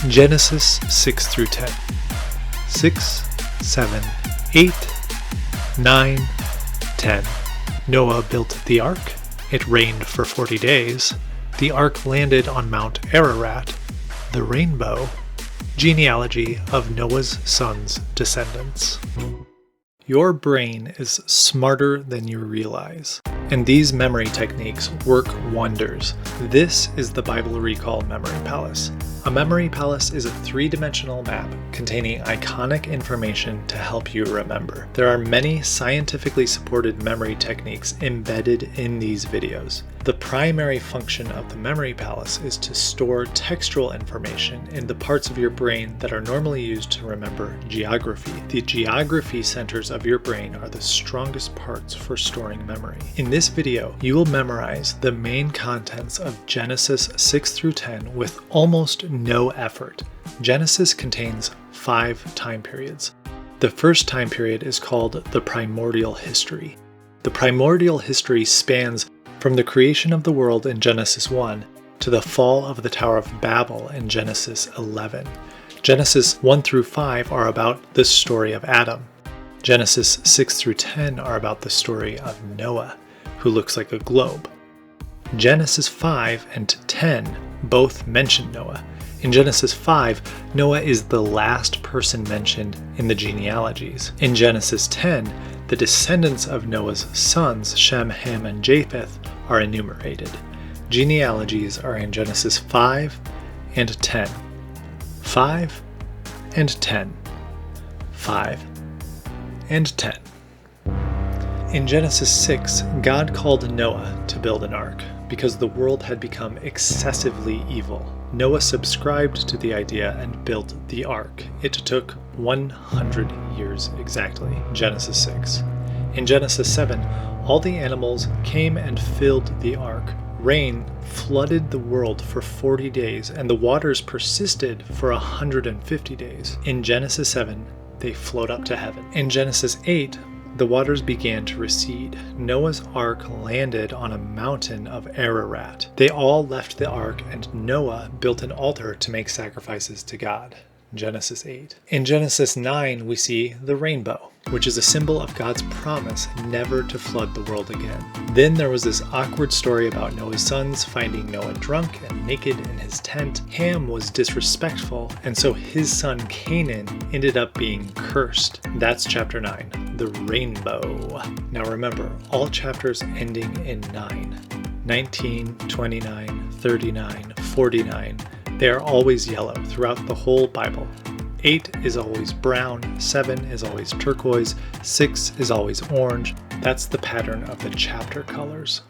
Genesis 6 through 10. 6, 7, 8, 9, 10. Noah built the ark. It rained for 40 days. The ark landed on Mount Ararat. The rainbow. Genealogy of Noah's sons' descendants. Your brain is smarter than you realize, and these memory techniques work wonders. This is the Bible Recall Memory Palace. A memory palace is a three-dimensional map containing iconic information to help you remember. There are many scientifically supported memory techniques embedded in these videos. The primary function of the memory palace is to store textual information in the parts of your brain that are normally used to remember geography. The geography centers of your brain are the strongest parts for storing memory. In this video, you will memorize the main contents of Genesis 6 through 10 with almost no effort. Genesis contains 5 time periods. The first time period is called the primordial history. The primordial history spans from the creation of the world in Genesis 1 to the fall of the Tower of Babel in Genesis 11. Genesis 1 through 5 are about the story of Adam. Genesis 6 through 10 are about the story of Noah, who looks like a globe. Genesis 5 and 10 both mention Noah. In Genesis 5, Noah is the last person mentioned in the genealogies. In Genesis 10, the descendants of Noah's sons, Shem, Ham, and Japheth, are enumerated. Genealogies are in Genesis 5 and 10. 5 and 10. 5 and 10. In Genesis 6, God called Noah to build an ark because the world had become excessively evil. Noah subscribed to the idea and built the ark. It took 100 years exactly. Genesis 6. In Genesis 7, all the animals came and filled the ark. Rain flooded the world for 40 days, and the waters persisted for 150 days. In Genesis 7, they float up to heaven. In Genesis 8, the waters began to recede. Noah's ark landed on a mountain of Ararat. They all left the ark, and Noah built an altar to make sacrifices to God. Genesis 8. In Genesis 9, we see the rainbow, which is a symbol of God's promise never to flood the world again. Then there was this awkward story about Noah's sons finding Noah drunk and naked in his tent. Ham was disrespectful, and so his son Canaan ended up being cursed. That's chapter 9, the rainbow. Now remember, all chapters ending in 9. 19, 29, 39, 49. They are always yellow throughout the whole Bible. 8 is always brown, 7 is always turquoise, 6 is always orange. That's the pattern of the chapter colors.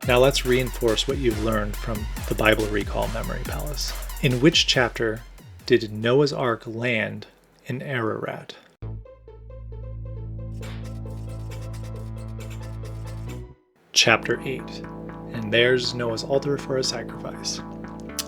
Now let's reinforce what you've learned from the Bible Recall Memory Palace. In which chapter did Noah's Ark land in Ararat? Chapter 8. And there's Noah's altar for a sacrifice.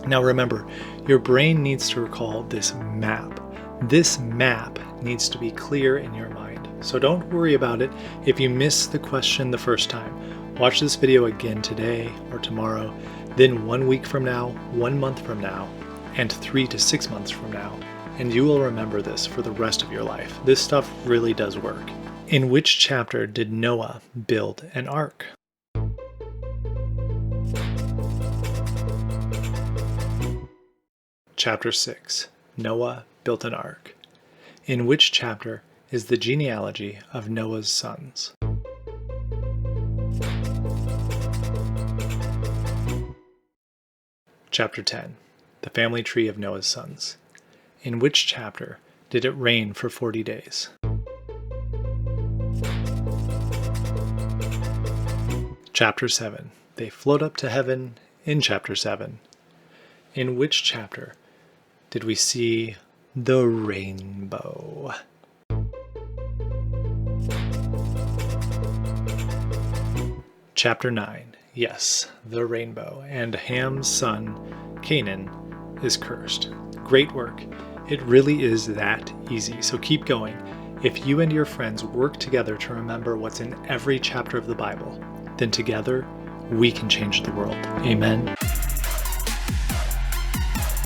Now remember, your brain needs to recall this map. This map needs to be clear in your mind. So don't worry about it if you miss the question the first time. Watch this video again today or tomorrow, then 1 week from now, 1 month from now, and 3 to 6 months from now, and you will remember this for the rest of your life. This stuff really does work. In which chapter did Noah build an ark? Chapter 6. Noah built an ark. In which chapter is the genealogy of Noah's sons? Chapter 10. The family tree of Noah's sons. In which chapter did it rain for 40 days? Chapter 7. They float up to heaven in chapter 7. In which chapter did we see the rainbow? Chapter 9. Yes, the rainbow. And Ham's son, Canaan, is cursed. Great work. It really is that easy, so keep going. If you and your friends work together to remember what's in every chapter of the Bible, then together we can change the world. Amen.